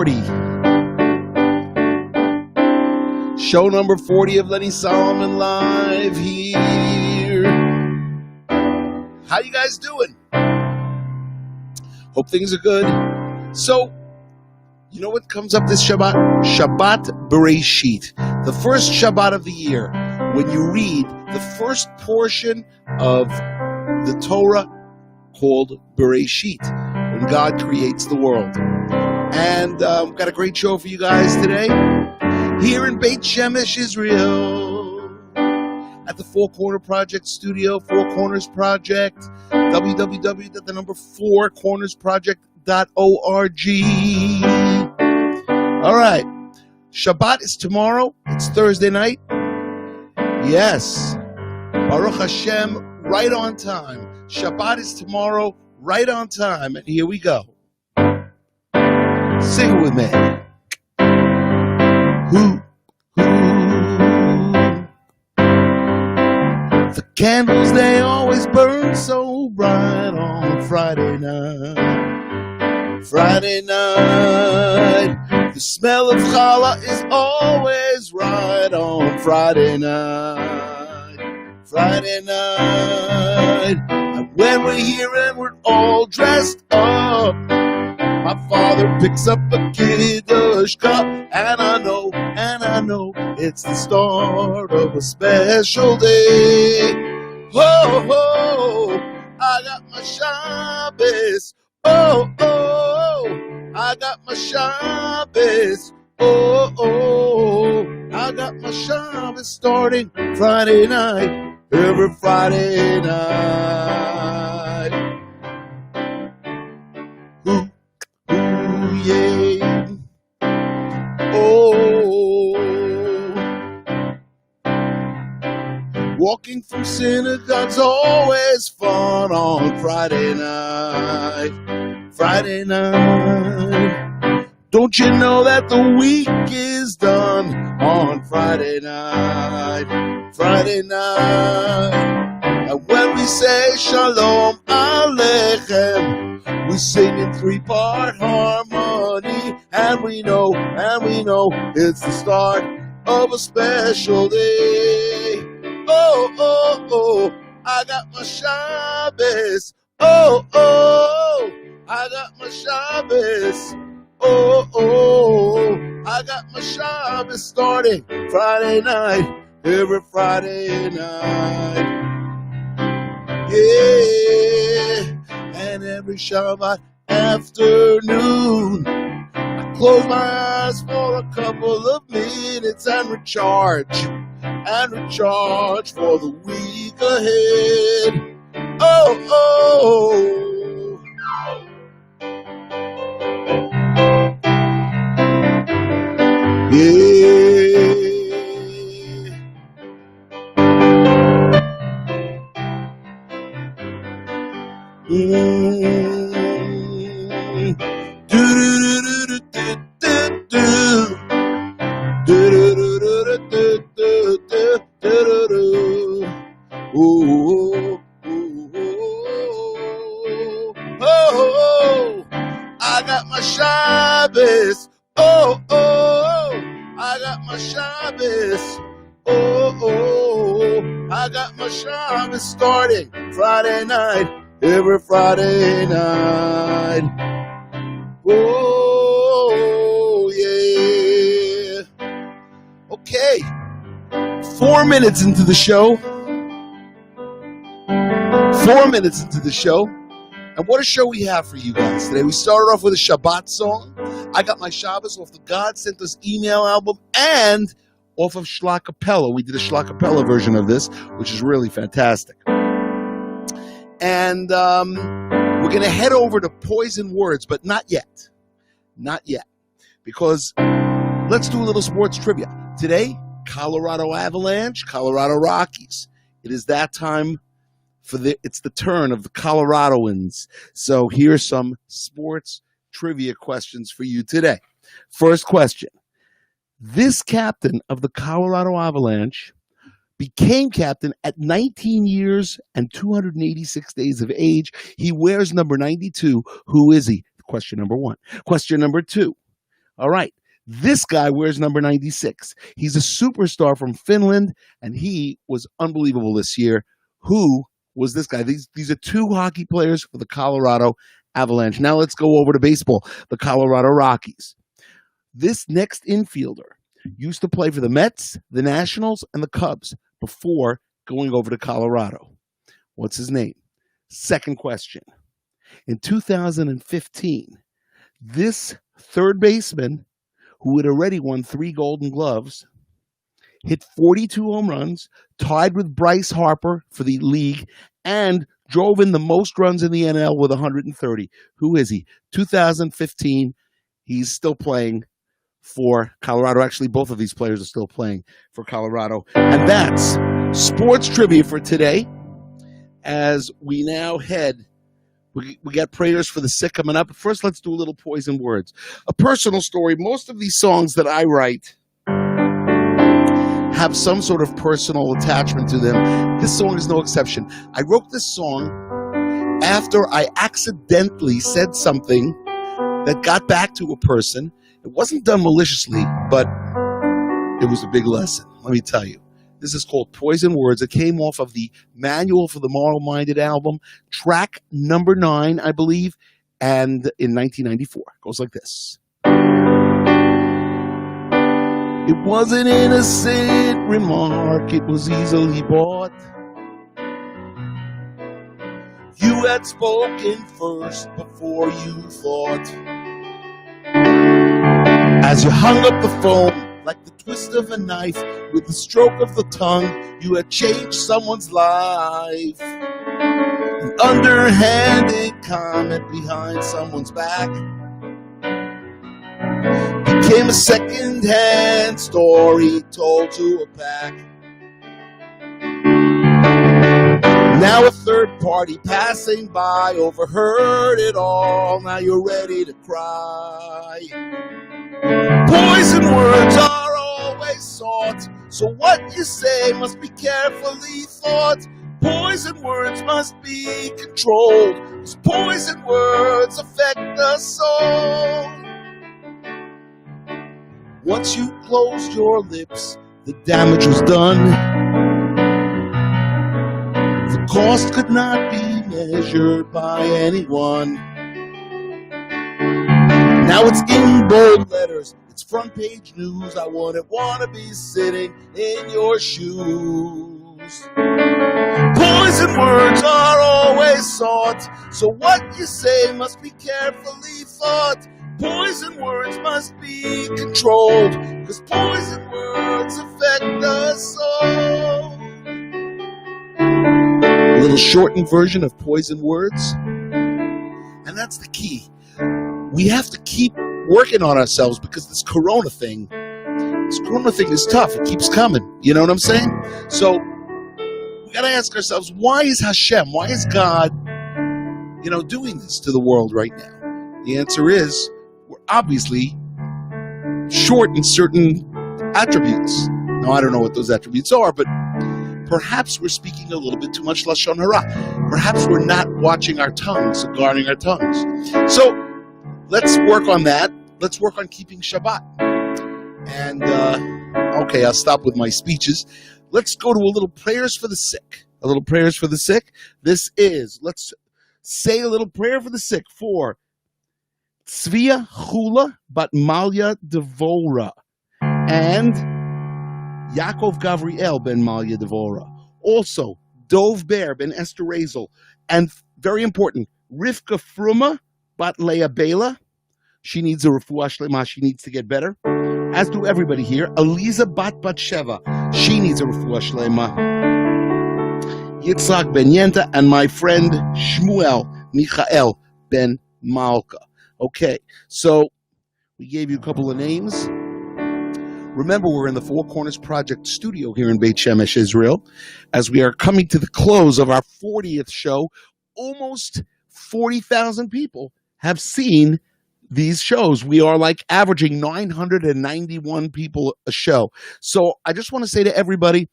40. Show number 40 of Lenny Solomon Live here. How you guys doing? Hope things are good. So, you know what comes up this Shabbat? Shabbat Bereshit. The first Shabbat of the year, when you read the first portion of the Torah called Bereshit, when God creates the world. And we've got a great show for you guys today. Here in Beit Shemesh, Israel, at the Four Corner Project Studio, Four Corners Project, www.4cornersproject.org. All right, Shabbat is tomorrow. It's Thursday night. Yes, Baruch Hashem, right on time. Shabbat is tomorrow, right on time. And here we go. Sing it with me. Hoo, hoo. The candles, they always burn so bright on Friday night. Friday night. The smell of challah is always right on Friday night. Friday night. And when we're here and we're all dressed up, my father picks up a Kiddush cup, and I know it's the start of a special day. Oh, oh, I got my Shabbos. Oh, oh, I got my Shabbos. Oh, oh, I got my Shabbos starting Friday night, every Friday night. Ooh. Yeah. Oh, walking through synagogue's always fun on Friday night. Friday night. Don't you know that the week is done on Friday night? Friday night. And when we say Shalom Aleichem, we sing in three-part harmony, and we know it's the start of a special day. Oh, oh, oh, I got my Shabbos. Oh, oh, I got my Shabbos. Oh, oh, I got my Shabbos starting Friday night, every Friday night. Yeah. And every Shabbat afternoon, I close my eyes for a couple of minutes and recharge for the week ahead. Oh, oh, yeah. I got my Shabbos. Oh, oh, I got my Shabbos. Oh, oh, I got my Shabbos starting Friday night, every Friday night. Oh, yeah. Okay. 4 minutes into the show. 4 minutes into the show. And what a show we have for you guys today. We started off with a Shabbat song. I got my Shabbos off the God Sent Us email album and off of Shlacapella. We did a Shlacapella version of this, which is really fantastic. And we're going to head over to Poison Words, but not yet. Not yet. Because let's do a little sports trivia. Today, Colorado Avalanche, Colorado Rockies. It is that time. It's the turn of the Coloradoans. So here's some sports trivia questions for you today. First question. This captain of the Colorado Avalanche became captain at 19 years and 286 days of age. He wears number 92. Who is he? Question number one. Question number two. All right. This guy wears number 96. He's a superstar from Finland, and he was unbelievable this year. Who was this guy? These are two hockey players for the Colorado Avalanche. Now let's go over to baseball, the Colorado Rockies. This next infielder used to play for the Mets, the Nationals, and the Cubs before going over to Colorado. What's his name? Second question. In 2015, this third baseman, who had already won 3 Golden Gloves, hit 42 home runs, tied with Bryce Harper for the league, and drove in the most runs in the NL with 130. Who is he? 2015. He's still playing for Colorado. Actually, both of these players are still playing for Colorado. And that's sports trivia for today. As we now head, we got prayers for the sick coming up. But first, let's do a little poison words. A personal story. Most of these songs that I write have some sort of personal attachment to them. This song is no exception. I wrote this song after I accidentally said something that got back to a person. It wasn't done maliciously, but it was a big lesson. Let me tell you. This is called Poison Words. It came off of the Manual for the Moral-Minded album, track number 9, I believe, and in 1994. It goes like this. It was an innocent remark. It was easily bought. You had spoken first before you thought. As you hung up the phone, like the twist of a knife, with the stroke of the tongue, you had changed someone's life. An underhanded comment behind someone's back became a second-hand story told to a pack. Now a third party passing by overheard it all. Now you're ready to cry. Poison words are always sought, so what you say must be carefully thought. Poison words must be controlled, 'cause poison words affect the soul. Once you closed your lips, the damage was done. The cost could not be measured by anyone. Now it's in bold letters, it's front page news. I wouldn't want to be sitting in your shoes. Poison words are always sought, so what you say must be carefully thought. Poison words must be controlled, 'cause poison words affect the soul. A little shortened version of poison words, and that's the key. We have to keep working on ourselves because this corona thing is tough. It keeps coming. You know what I'm saying? So we got to ask ourselves, why is Hashem, why is God, doing this to the world right now? The answer is, we're obviously short in certain attributes. Now, I don't know what those attributes are, but perhaps we're speaking a little bit too much Lashon Hara. Perhaps we're not watching our tongues, guarding our tongues. So let's work on that. Let's work on keeping Shabbat. And, okay, I'll stop with my speeches. Let's go to a little prayers for the sick. A little prayers for the sick. Let's say a little prayer for the sick for Tzvia Chula Bat Malya Devora and Yaakov Gavriel Ben Malya Devora. Also, Dov Ber Ben Esther Razel. And very important, Rivka Fruma Bat Leah Bela. She needs a refuah shlema. She needs to get better. As do everybody here. Aliza Bat Sheva. She needs a refuah shlema. Yitzhak Ben Yenta and my friend Shmuel Michael Ben Malka. Okay, so we gave you a couple of names. Remember, we're in the Four Corners Project studio here in Beit Shemesh, Israel, as we are coming to the close of our 40th show. Almost 40,000 people have seen these shows. We are like averaging 991 people a show. So I just want to say to everybody,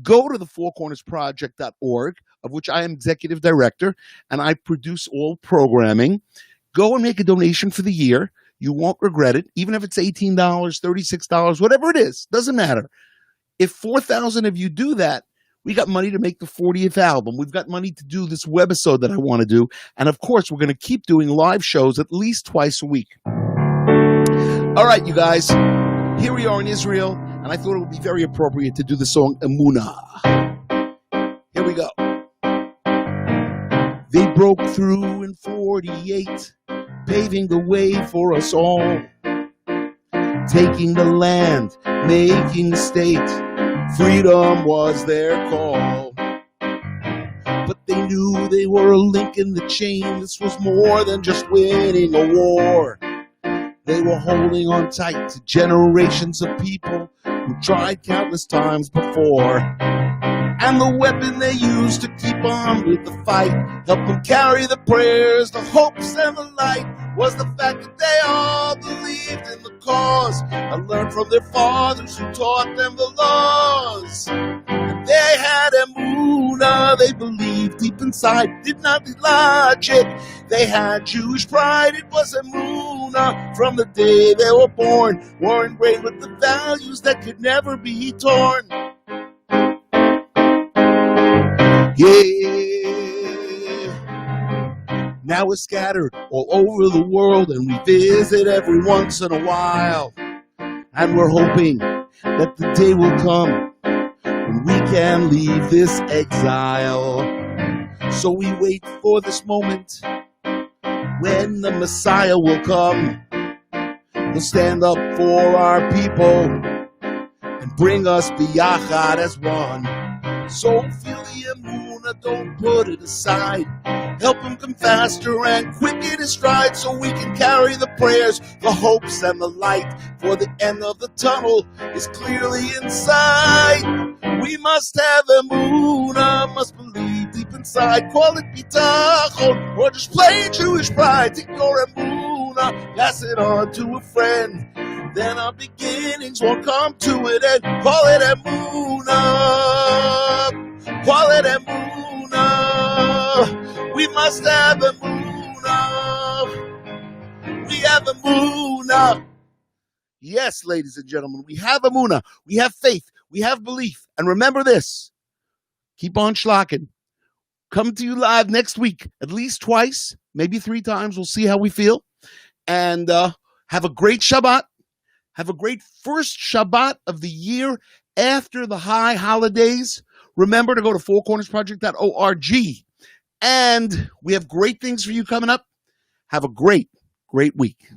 go to the fourcornersproject.org, of which I am executive director, and I produce all programming. Go and make a donation for the year. You won't regret it, even if it's $18, $36, whatever it is. Doesn't matter. If 4,000 of you do that, we got money to make the 40th album. We've got money to do this webisode that I want to do. And of course, we're going to keep doing live shows at least twice a week. All right, you guys, here we are in Israel, and I thought it would be very appropriate to do the song Emunah. Here we go. They broke through in 48, paving the way for us all, taking the land, making the state. Freedom was their call. But they knew they were a link in the chain. This was more than just winning a war. They were holding on tight to generations of people who tried countless times before. And the weapon they used to keep on with the fight, help them carry the prayers, the hopes, and the light, was the fact that they all believed in the cause and learned from their fathers who taught them the laws. And they had emunah, they believed deep inside, did not need logic. They had Jewish pride, it was emunah from the day they were born, were ingrained with the values that could never be torn. Yeah, now we're scattered all over the world and we visit every once in a while. And we're hoping that the day will come when we can leave this exile. So we wait for this moment when the Messiah will come. He'll stand up for our people and bring us biyachad as one. So feel the emunah, don't put it aside. Help him come faster and quick in his stride, so we can carry the prayers, the hopes, and the light. For the end of the tunnel is clearly in sight. We must have emunah, must believe deep inside. Call it bitachon, or just plain Jewish pride. Take your emunah, pass it on to a friend. Then our beginnings won't come to an end. Call it emunah, call it emunah. We must have emunah. We have emunah. Yes, ladies and gentlemen, we have emunah. We have faith. We have belief. And remember this. Keep on schlocking. Come to you live next week, at least twice, maybe 3 times. We'll see how we feel. And have a great Shabbat. Have a great first Shabbat of the year after the high holidays. Remember to go to fourcornersproject.org. And we have great things for you coming up. Have a great, great week.